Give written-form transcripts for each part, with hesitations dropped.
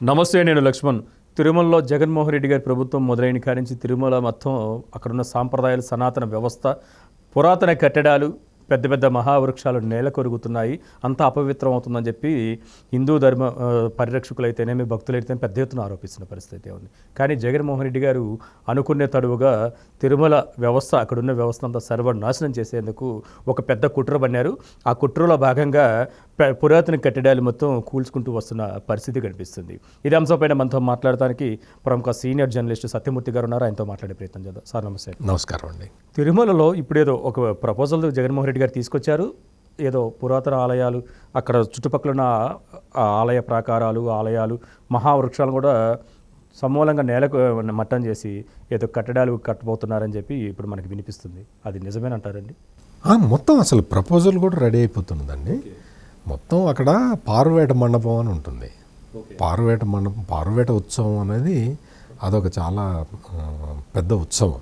నమస్తే, నేను లక్ష్మణ్. తిరుమలలో జగన్మోహన్ రెడ్డి గారి ప్రభుత్వం మొదలైన కాడి నుంచి తిరుమల మొత్తం అక్కడున్న సాంప్రదాయాలు, సనాతన వ్యవస్థ, పురాతన కట్టడాలు, పెద్ద పెద్ద మహావృక్షాలు నేల కొరుగుతున్నాయి, అంతా అపవిత్రం అవుతుందని చెప్పి హిందూ ధర్మ పరిరక్షకులైతేనేమి, భక్తులైతేనే పెద్ద ఎత్తున ఆరోపిస్తున్న పరిస్థితి ఉంది. కానీ జగన్మోహన్ రెడ్డి గారు అనుకునే తడువుగా తిరుమల వ్యవస్థ, అక్కడున్న వ్యవస్థ అంతా సర్వనాశనం చేసేందుకు ఒక పెద్ద కుట్ర పన్నారు. ఆ కుట్రలో భాగంగా పురాతన కట్టడాలు మొత్తం కూల్చుకుంటూ వస్తున్న పరిస్థితి కనిపిస్తుంది. ఇదే అంశంపైన మనతో మాట్లాడటానికి ప్రముఖ సీనియర్ జర్నలిస్ట్ సత్యమూర్తి గారు ఉన్నారు. ఆయనతో మాట్లాడే ప్రయత్నం చేద్దాం. సార్ నమస్తే. నమస్కారం అండి. తిరుమలలో ఇప్పుడేదో ఒక ప్రపోజల్ జగన్మోహన్ రెడ్డి గారు తీసుకొచ్చారు. ఏదో పురాతన ఆలయాలు, అక్కడ చుట్టుపక్కల ఉన్న ఆలయ ప్రాకారాలు, ఆలయాలు, మహావృక్షాలు కూడా సమూలంగా నేలకు మట్టం చేసి ఏదో కట్టడాలు కట్టబోతున్నారని చెప్పి ఇప్పుడు మనకి వినిపిస్తుంది. అది నిజమేనంటారండి? మొత్తం అసలు ప్రపోజల్ కూడా రెడీ అయిపోతున్నదండి. మొత్తం అక్కడ పారువేట మండపం అని ఉంటుంది. పారువేట మండపం, పారువేట ఉత్సవం అనేది అదొక చాలా పెద్ద ఉత్సవం.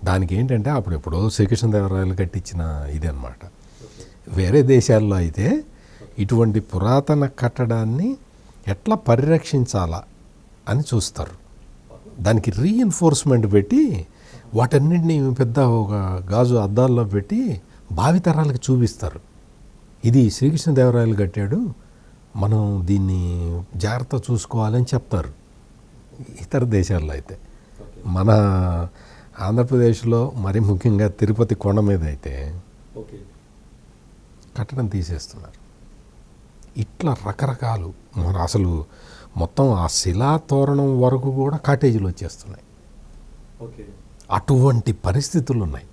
దానికి ఏంటంటే అప్పుడు ఎప్పుడో శ్రీకృష్ణదేవరాయలు కట్టించిన ఇది అన్నమాట. వేరే దేశాల్లో అయితే ఇటువంటి పురాతన కట్టడాన్ని ఎట్లా పరిరక్షించాలా అని చూస్తారు. దానికి రీఎన్ఫోర్స్మెంట్ పెట్టి వాటన్నింటినీ పెద్ద ఒక గాజు అద్దాల్లో పెట్టి భావితరాలకు చూపిస్తారు. ఇది శ్రీకృష్ణదేవరాయలు కట్టాడు, మనం దీన్ని జాగ్రత్త చూసుకోవాలని చెప్తారు. ఇతర దేశాల్లో అయితే, మన ఆంధ్రప్రదేశ్లో మరి ముఖ్యంగా తిరుపతి కొండ మీద అయితే కట్టడం తీసేస్తున్నారు. ఇట్లా రకరకాలు అసలు మొత్తం ఆ శిలా తోరణం వరకు కూడా కాటేజీలు వచ్చేస్తున్నాయి. అటువంటి పరిస్థితులు ఉన్నాయి.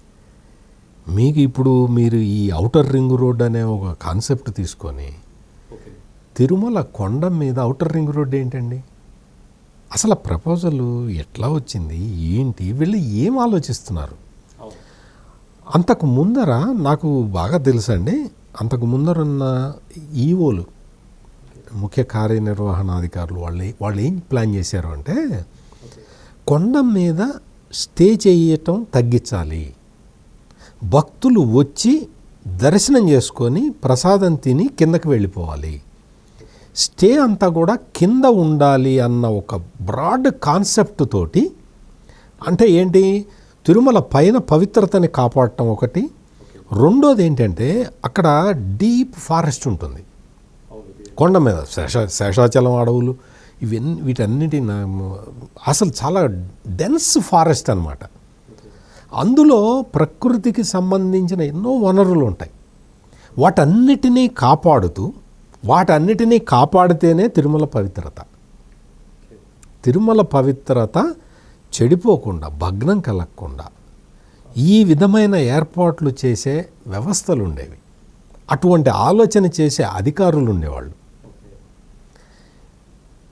మీకు ఇప్పుడు మీరు ఈ ఔటర్ రింగ్ రోడ్ అనే ఒక కాన్సెప్ట్ తీసుకొని తిరుమల కొండ మీద ఔటర్ రింగ్ రోడ్ ఏంటండి? అసలు ప్రపోజల్ ఎట్లా వచ్చింది, ఏంటి, వీళ్ళు ఏం ఆలోచిస్తున్నారు? అంతకు ముందర నాకు బాగా తెలుసండి, అంతకు ముందరున్న ఈవోలు, ముఖ్య కార్యనిర్వహణాధికారులు వాళ్ళు ఏం ప్లాన్ చేశారు అంటే కొండ మీద స్టే చేయటం తగ్గించాలి, భక్తులు వచ్చి దర్శనం చేసుకొని ప్రసాదం తిని కిందకి వెళ్ళిపోవాలి, స్టే అంతా కూడా కింద ఉండాలి అన్న ఒక బ్రాడ్ కాన్సెప్ట్ తోటి. అంటే ఏంటి, తిరుమల పైన పవిత్రతని కాపాడటం ఒకటి, రెండోది ఏంటంటే అక్కడ డీప్ ఫారెస్ట్ ఉంటుంది కొండ మీద, శేషాచలం అడవులు, వీటన్నిటి అసలు చాలా డెన్స్ ఫారెస్ట్ అన్నమాట. అందులో ప్రకృతికి సంబంధించిన ఎన్నో వనరులు ఉంటాయి. వాటన్నిటినీ కాపాడుతూ, వాటన్నిటినీ కాపాడితేనే తిరుమల పవిత్రత. తిరుమల పవిత్రత చెడిపోకుండా, భగ్నం కలగకుండా ఈ విధమైన ఏర్పాట్లు చేసే వ్యవస్థలు ఉండేవి. అటువంటి ఆలోచన చేసే అధికారులు ఉండేవాళ్ళు.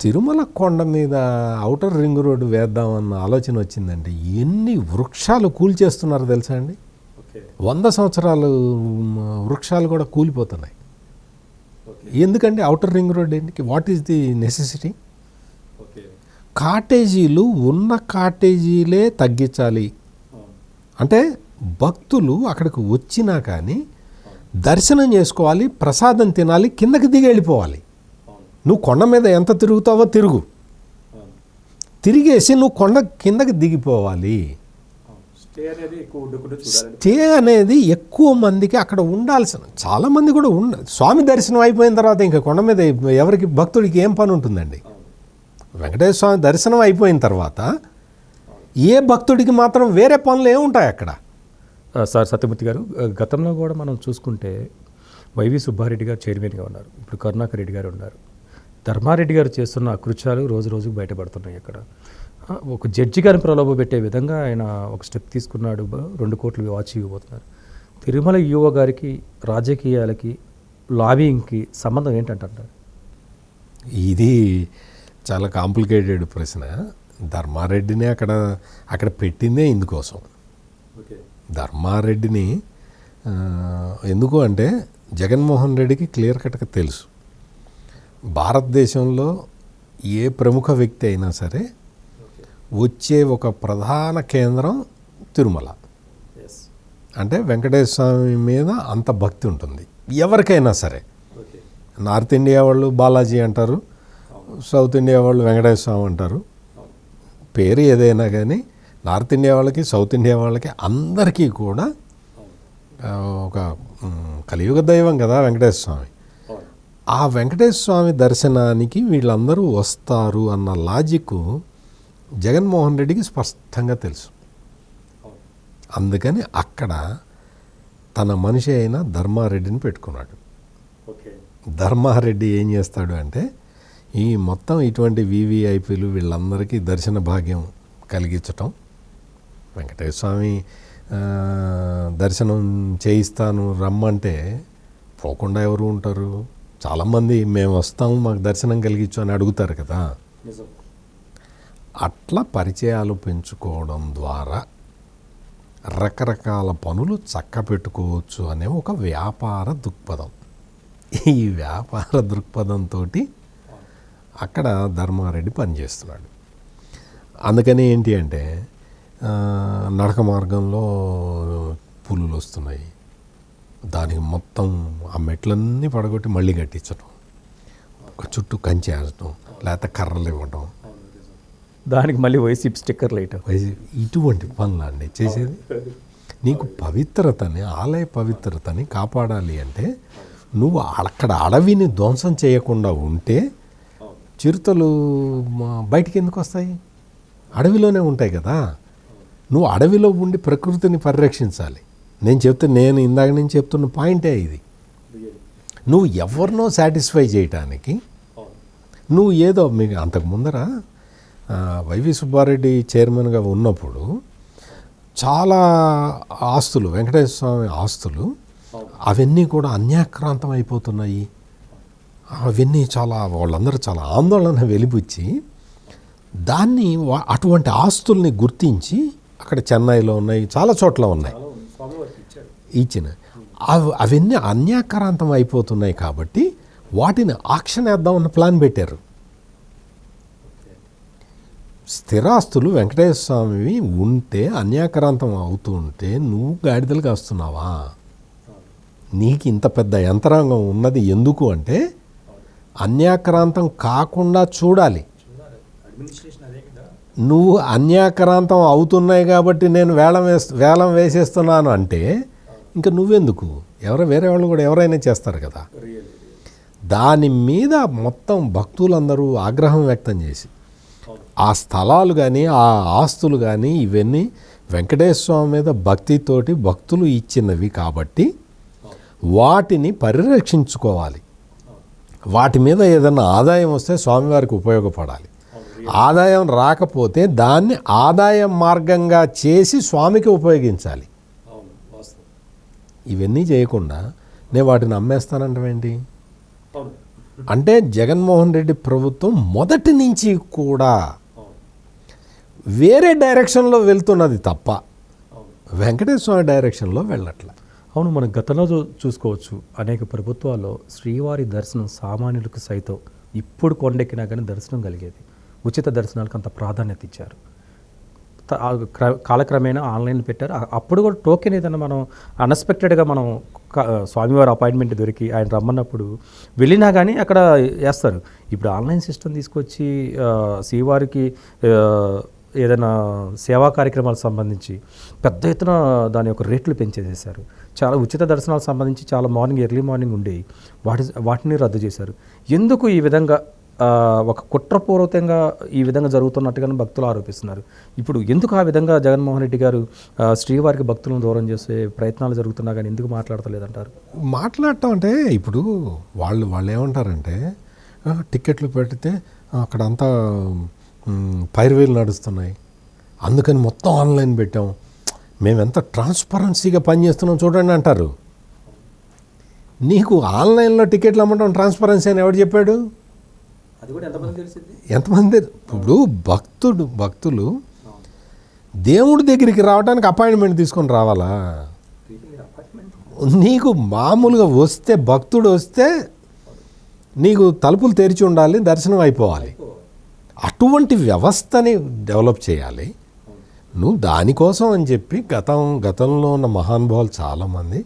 తిరుమల కొండ మీద ఔటర్ రింగ్ రోడ్డు వేద్దామన్న ఆలోచన వచ్చిందండి. ఎన్ని వృక్షాలు కూల్చేస్తున్నారు తెలుసా అండి? 100 సంవత్సరాలు వృక్షాలు కూడా కూలిపోతున్నాయి. ఎందుకంటే ఔటర్ రింగ్ రోడ్ ఏంటి? What is the necessity? కాటేజీలు ఉన్న కాటేజీలే తగ్గించాలి. అంటే భక్తులు అక్కడికి వచ్చినా కానీ దర్శనం చేసుకోవాలి, ప్రసాదం తినాలి, కిందకి దిగి వెళ్ళిపోవాలి. నువ్వు కొండ మీద ఎంత తిరుగుతావో తిరుగు, తిరిగేసి నువ్వు కొండ కిందకి దిగిపోవాలి. స్టే అనేది ఎక్కువ మందికి అక్కడ ఉండాల్సిన, చాలామంది కూడా స్వామి దర్శనం అయిపోయిన తర్వాత ఇంకా కొండ మీద ఎవరికి భక్తుడికి ఏం పని ఉంటుందండి? వెంకటేశ్వర స్వామి దర్శనం అయిపోయిన తర్వాత ఏ భక్తుడికి మాత్రం వేరే పనులు ఏముంటాయి అక్కడ? సార్ సత్యమూర్తి గారు, గతంలో కూడా మనం చూసుకుంటే వైవి సుబ్బారెడ్డి గారు చైర్మన్గా ఉన్నారు, ఇప్పుడు కరుణాకర్ రెడ్డి గారు ఉన్నారు. ధర్మారెడ్డి గారు చేస్తున్న అకృత్యాలు రోజు రోజుకు బయటపడుతున్నాయి. అక్కడ ఒక జడ్జి గారిని ప్రలోభ పెట్టే విధంగా ఆయన ఒక స్టెప్ తీసుకున్నాడు. 2 కోట్లు వాచ్ ఇవ్వబోతున్నారు. తిరుమల ఈవో గారికి రాజకీయాలకి, లాబింగ్కి సంబంధం ఏంటంటారు? ఇది చాలా కాంప్లికేటెడ్ ప్రశ్న. ధర్మారెడ్డిని అక్కడ పెట్టిందే ఇందుకోసం. ధర్మారెడ్డిని ఎందుకు అంటే జగన్మోహన్ రెడ్డికి క్లియర్ కట్గా తెలుసు, భారతదేశంలో ఏ ప్రముఖ వ్యక్తి అయినా సరే వచ్చే ఒక ప్రధాన కేంద్రం తిరుమల. అంటే వెంకటేశ్వర స్వామి మీద అంత భక్తి ఉంటుంది ఎవరికైనా సరే. నార్త్ ఇండియా వాళ్ళు బాలాజీ అంటారు, సౌత్ ఇండియా వాళ్ళు వెంకటేశ్వర స్వామి అంటారు. పేరు ఏదైనా కానీ నార్త్ ఇండియా వాళ్ళకి సౌత్ ఇండియా వాళ్ళకి అందరికీ కూడా ఒక కలియుగ దైవం కదా వెంకటేశ్వర స్వామి. ఆ వెంకటేశ్వర స్వామి దర్శనానికి వీళ్ళందరూ వస్తారు అన్న లాజిక్ జగన్మోహన్ రెడ్డికి స్పష్టంగా తెలుసు. అందుకని అక్కడ తన మనిషి అయిన ధర్మారెడ్డిని పెట్టుకున్నాడు. ధర్మారెడ్డి ఏం చేస్తాడు అంటే ఈ మొత్తం ఇటువంటి వివిఐపీలు వీళ్ళందరికీ దర్శన భాగ్యం కలిగించటం, వెంకటేశ్వర స్వామి దర్శనం చేయిస్తాను రమ్మంటే పోకుండా ఎవరు ఉంటారు? చాలామంది మేము వస్తాము మాకు దర్శనం కలిగించు అని అడుగుతారు కదా. అట్లా పరిచయాలు పెంచుకోవడం ద్వారా రకరకాల పనులు చక్కపెట్టుకోవచ్చు అనే ఒక వ్యాపార దృక్పథం. ఈ వ్యాపార దృక్పథంతో అక్కడ ధర్మారెడ్డి పనిచేస్తున్నాడు. అందుకని ఏంటి అంటే నడక మార్గంలో పులులు వస్తున్నాయి, దానికి మొత్తం ఆ మెట్లన్నీ పడగొట్టి మళ్ళీ కట్టించడం, ఒక చుట్టూ కంచె వేయడం, లేకపోతే కర్రలు ఇవ్వడం, దానికి మళ్ళీ వైసీపీ స్టిక్కర్లు వేయటం, ఇటువంటి పనులు అండి చేసేది. నీకు పవిత్రతని, ఆలయ పవిత్రతని కాపాడాలి అంటే నువ్వు అక్కడ అడవిని ధ్వంసం చేయకుండా ఉంటే చిరుతలు బయటికి ఎందుకు వస్తాయి? అడవిలోనే ఉంటాయి కదా. నువ్వు అడవిలో ఉండి ప్రకృతిని పరిరక్షించాలి. నేను ఇందాక నుంచి చెప్తున్న పాయింటే ఇది. నువ్వు ఎవరినో సాటిస్ఫై చేయటానికి నువ్వు ఏదో మీకు అంతకు ముందర వైవి సుబ్బారెడ్డి చైర్మన్గా ఉన్నప్పుడు చాలా ఆస్తులు, వెంకటేశ్వర స్వామి ఆస్తులు అవన్నీ కూడా అన్యాక్రాంతం అయిపోతున్నాయి. అవన్నీ వాళ్ళందరూ చాలా ఆందోళన వెలిబుచ్చి దాన్ని అటువంటి ఆస్తుల్ని గుర్తించి అక్కడ చెన్నైలో ఉన్నాయి, చాలా చోట్ల ఉన్నాయి, ఇచ్చిన అవన్నీ అన్యాక్రాంతం అయిపోతున్నాయి కాబట్టి వాటిని ఆక్షన్ వేద్దామన్న ప్లాన్ పెట్టారు. స్థిరాస్తులు వెంకటేశ్వర స్వామివి ఉంటే అన్యాక్రాంతం అవుతూ ఉంటే నువ్వు గాడిదలు కాస్తున్నావా? నీకు ఇంత పెద్ద యంత్రాంగం ఉన్నది ఎందుకు అంటే అన్యాక్రాంతం కాకుండా చూడాలి. నువ్వు అన్యాక్రాంతం అవుతున్నాయి కాబట్టి నేను వేలం వేసేస్తున్నాను అంటే ఇంకా నువ్వెందుకు? వేరే వాళ్ళు కూడా ఎవరైనా చేస్తారు కదా. దాని మీద మొత్తం భక్తులందరూ ఆగ్రహం వ్యక్తం చేసి ఆ స్థలాలు కానీ ఆ ఆస్తులు కానీ ఇవన్నీ వెంకటేశ్వర స్వామి మీద భక్తితోటి భక్తులు ఇచ్చినవి కాబట్టి వాటిని పరిరక్షించుకోవాలి. వాటి మీద ఏదైనా ఆదాయం వస్తే స్వామివారికి ఉపయోగపడాలి. ఆదాయం రాకపోతే దాన్ని ఆదాయం మార్గంగా చేసి స్వామికి ఉపయోగించాలి. ఇవన్నీ చేయకుండా నేను వాటిని అమ్మేస్తానంటావేంటి? అంటే జగన్మోహన్ రెడ్డి ప్రభుత్వం మొదటి నుంచి కూడా వేరే డైరెక్షన్లో వెళ్తున్నది తప్ప వెంకటేశ్వర స్వామి డైరెక్షన్లో వెళ్ళట్లే. అవును, మనం గతంలో చూసుకోవచ్చు. అనేక ప్రభుత్వాల్లో శ్రీవారి దర్శనం సామాన్యులకు సైతం ఇప్పుడు కొండెక్కినా కానీ దర్శనం కలిగేది. ఉచిత దర్శనాలకు అంత ప్రాధాన్యత ఇచ్చారు. కాలక్రమేణా ఆన్లైన్ పెట్టారు. అప్పుడు కూడా టోకెన్ ఏదైనా మనం అన్ఎక్స్పెక్టెడ్గా మనం స్వామివారి అపాయింట్మెంట్ దొరికి ఆయన రమ్మన్నప్పుడు వెళ్ళినా కానీ అక్కడ వేస్తారు. ఇప్పుడు ఆన్లైన్ సిస్టమ్ తీసుకొచ్చి శ్రీవారికి ఏదైనా సేవా కార్యక్రమాలకు సంబంధించి పెద్ద ఎత్తున దాని యొక్క రేట్లు పెంచేసేశారు. చాలా ఉచిత దర్శనాలకు సంబంధించి చాలా ఎర్లీ మార్నింగ్ ఉండేవి, వాటిని రద్దు చేశారు. ఎందుకు ఈ విధంగా ఒక కుట్రపూర్వకంగా ఈ విధంగా జరుగుతున్నట్టుగానే భక్తులు ఆరోపిస్తున్నారు. ఇప్పుడు ఎందుకు ఆ విధంగా జగన్మోహన్ రెడ్డి గారు శ్రీవారికి భక్తులను దూరం చేసే ప్రయత్నాలు జరుగుతున్నా కానీ ఎందుకు మాట్లాడతలేదంటారు? మాట్లాడటం అంటే ఇప్పుడు వాళ్ళు ఏమంటారంటే టికెట్లు పెడితే అక్కడంతా పైరువేలు నడుస్తున్నాయి, అందుకని మొత్తం ఆన్లైన్ పెట్టాం, మేము ఎంత ట్రాన్స్పరెన్సీగా పనిచేస్తున్నాం చూడండి అంటారు. నీకు ఆన్లైన్లో టికెట్లు అమ్మటం ట్రాన్స్పరెన్సీ అని ఎవడు చెప్పాడు? ఎంతమంది? ఇప్పుడు భక్తులు దేవుడి దగ్గరికి రావడానికి అపాయింట్మెంట్ తీసుకొని రావాలా? నీకు మామూలుగా వస్తే భక్తుడు వస్తే నీకు తలుపులు తెరిచి ఉండాలి, దర్శనం అయిపోవాలి. అటువంటి వ్యవస్థని డెవలప్ చేయాలి. నువ్వు దానికోసం అని చెప్పి గతంలో ఉన్న మహానుభావులు చాలామంది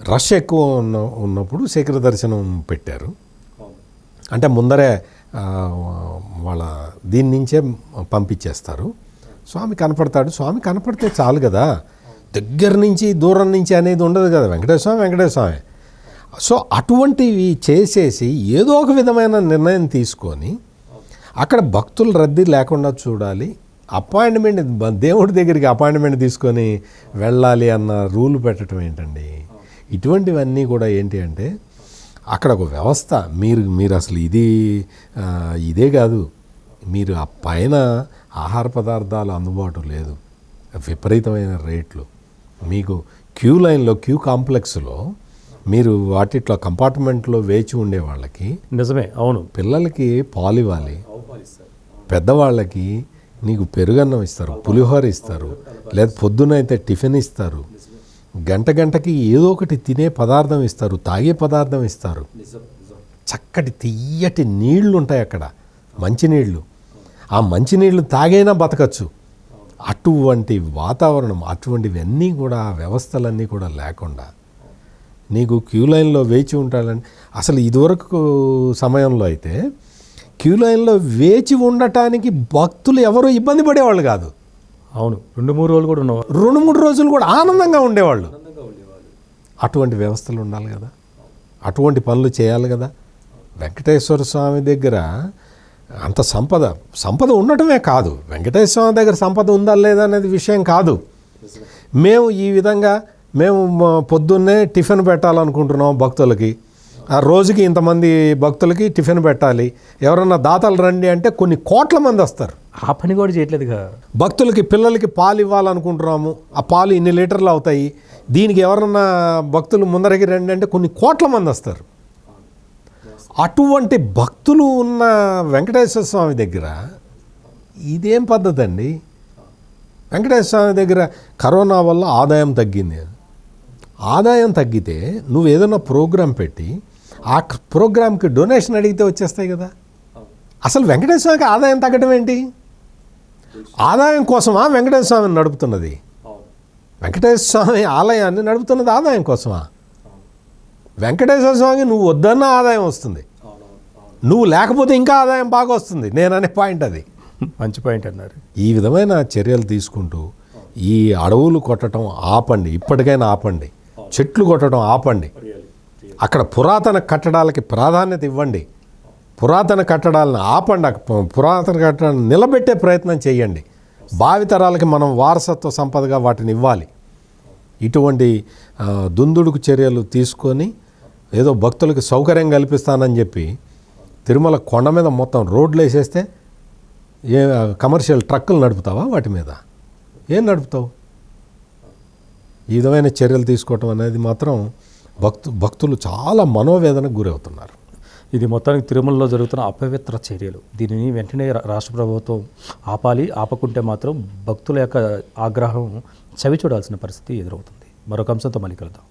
రష్ ఎక్కువ ఉన్నప్పుడు శీఘ్ర దర్శనం పెట్టారు. అంటే ముందరే ఆ, వాళ్ళ దీని నుంచే పంపించేస్తారు. స్వామి కనపడతాడు. స్వామి కనపడితే చాలు కదా, దగ్గర నుంచి దూరం నుంచి అనేది ఉండదు కదా. వెంకటేశ్వర స్వామి. సో అటువంటివి చేసేసి ఏదో ఒక విధమైన నిర్ణయం తీసుకొని అక్కడ భక్తులు రద్దీ లేకుండా చూడాలి. అపాయింట్మెంట్, దేవుడి దగ్గరికి అపాయింట్మెంట్ తీసుకొని వెళ్ళాలి అన్న రూల్ పెట్టడం ఏంటండి? ఇటువంటివన్నీ కూడా ఏంటి అంటే అక్కడ ఒక వ్యవస్థ. మీరు అసలు ఇదే కాదు, మీరు ఆ పైన ఆహార పదార్థాలు అందుబాటు లేదు, విపరీతమైన రేట్లు. మీకు క్యూ లైన్లో, క్యూ కాంప్లెక్స్లో మీరు వాటిట్లో కంపార్ట్మెంట్లో వేచి ఉండే వాళ్ళకి, నిజమే, అవును, పిల్లలకి పాలు ఇవ్వాలి, పెద్దవాళ్ళకి నీకు పెరుగన్నం ఇస్తారు, పులిహోర ఇస్తారు, లేదా పొద్దునైతే టిఫిన్ ఇస్తారు, గంటకి ఏదో ఒకటి తినే పదార్థం ఇస్తారు, తాగే పదార్థం ఇస్తారు, చక్కటి తియ్యటి నీళ్లు ఉంటాయి అక్కడ, మంచినీళ్ళు. ఆ మంచినీళ్ళు తాగైనా బతకచ్చు. అటువంటి వాతావరణం, అటువంటివన్నీ కూడా, వ్యవస్థలన్నీ కూడా లేకుండా నీకు క్యూ లైన్లో వేచి ఉంటాడని. అసలు ఇదివరకు సమయంలో అయితే క్యూ లైన్లో వేచి ఉండటానికి భక్తులు ఎవరు ఇబ్బంది పడేవాళ్ళు కాదు. అవును, 2-3 రోజులు కూడా ఉన్నవారు, 2-3 రోజులు కూడా ఆనందంగా ఉండేవాళ్ళు. అటువంటి వ్యవస్థలు ఉండాలి కదా, అటువంటి పనులు చేయాలి కదా. వెంకటేశ్వర స్వామి దగ్గర అంత సంపద ఉండటమే కాదు, వెంకటేశ్వర స్వామి దగ్గర సంపద ఉందా లేదా అనేది విషయం కాదు. మేము ఈ విధంగా పొద్దున్నే టిఫిన్ పెట్టాలనుకుంటున్నాం భక్తులకి, ఆ రోజుకి ఇంతమంది భక్తులకి టిఫిన్ పెట్టాలి, ఎవరన్నా దాతలు రండి అంటే కొన్ని కోట్ల మంది వస్తారు. ఆ పని కూడా చేయట్లేదుగా. భక్తులకి, పిల్లలకి పాలు ఇవ్వాలనుకుంటున్నాము, ఆ పాలు ఇన్ని లీటర్లు అవుతాయి, దీనికి ఎవరన్నా భక్తులు ముందరకి రండి అంటే కొన్ని కోట్ల మంది వస్తారు. అటువంటి భక్తులు ఉన్న వెంకటేశ్వర స్వామి దగ్గర ఇదేం పద్ధతి అండి? వెంకటేశ్వర స్వామి దగ్గర కరోనా వల్ల ఆదాయం తగ్గింది. ఆదాయం తగ్గితే నువ్వు ఏదైనా ప్రోగ్రాం పెట్టి ఆ ప్రోగ్రాంకి డొనేషన్ అడిగితే వచ్చేస్తాయి కదా. అసలు వెంకటేశ్వర స్వామికి ఆదాయం తగ్గడం ఏంటి? ఆదాయం కోసమా వెంకటేశ్వర స్వామిని నడుపుతున్నది? వెంకటేశ్వర స్వామి ఆలయాన్ని నడుపుతున్నది ఆదాయం కోసమా? వెంకటేశ్వర స్వామికి నువ్వు వద్దన్న ఆదాయం వస్తుంది, నువ్వు లేకపోతే ఇంకా ఆదాయం బాగా వస్తుంది. నేననే పాయింట్ అది. మంచి పాయింట్ అన్నారు. ఈ విధమైన చర్యలు తీసుకుంటూ ఈ అడవులు కొట్టడం ఆపండి, ఇప్పటికైనా ఆపండి. చెట్లు కొట్టడం ఆపండి. అక్కడ పురాతన కట్టడాలకి ప్రాధాన్యత ఇవ్వండి. పురాతన కట్టడాలను ఆపండి. పురాతన కట్టడాలను నిలబెట్టే ప్రయత్నం చేయండి. భావితరాలకి మనం వారసత్వ సంపదగా వాటిని ఇవ్వాలి. ఇటువంటి దుందుడుకు చర్యలు తీసుకొని ఏదో భక్తులకు సౌకర్యం కల్పిస్తానని చెప్పి తిరుమల కొండ మీద మొత్తం రోడ్లు వేసేస్తే కమర్షియల్ ట్రక్కులు నడుపుతావా? వాటి మీద ఏం నడుపుతావు? ఈ విధమైన చర్యలు తీసుకోవటం అనేది మాత్రం భక్తులు చాలా మనోవేదనకు గురవుతున్నారు. ఇది మొత్తానికి తిరుమలలో జరుగుతున్న అపవిత్ర చర్యలు. దీనిని వెంటనే రాష్ట్ర ప్రభుత్వం ఆపాలి. ఆపకుంటే మాత్రం భక్తుల యొక్క ఆగ్రహం చవి చూడాల్సిన పరిస్థితి ఎదురవుతుంది. మరొక అంశంతో మళ్ళీ కలుద్దాం.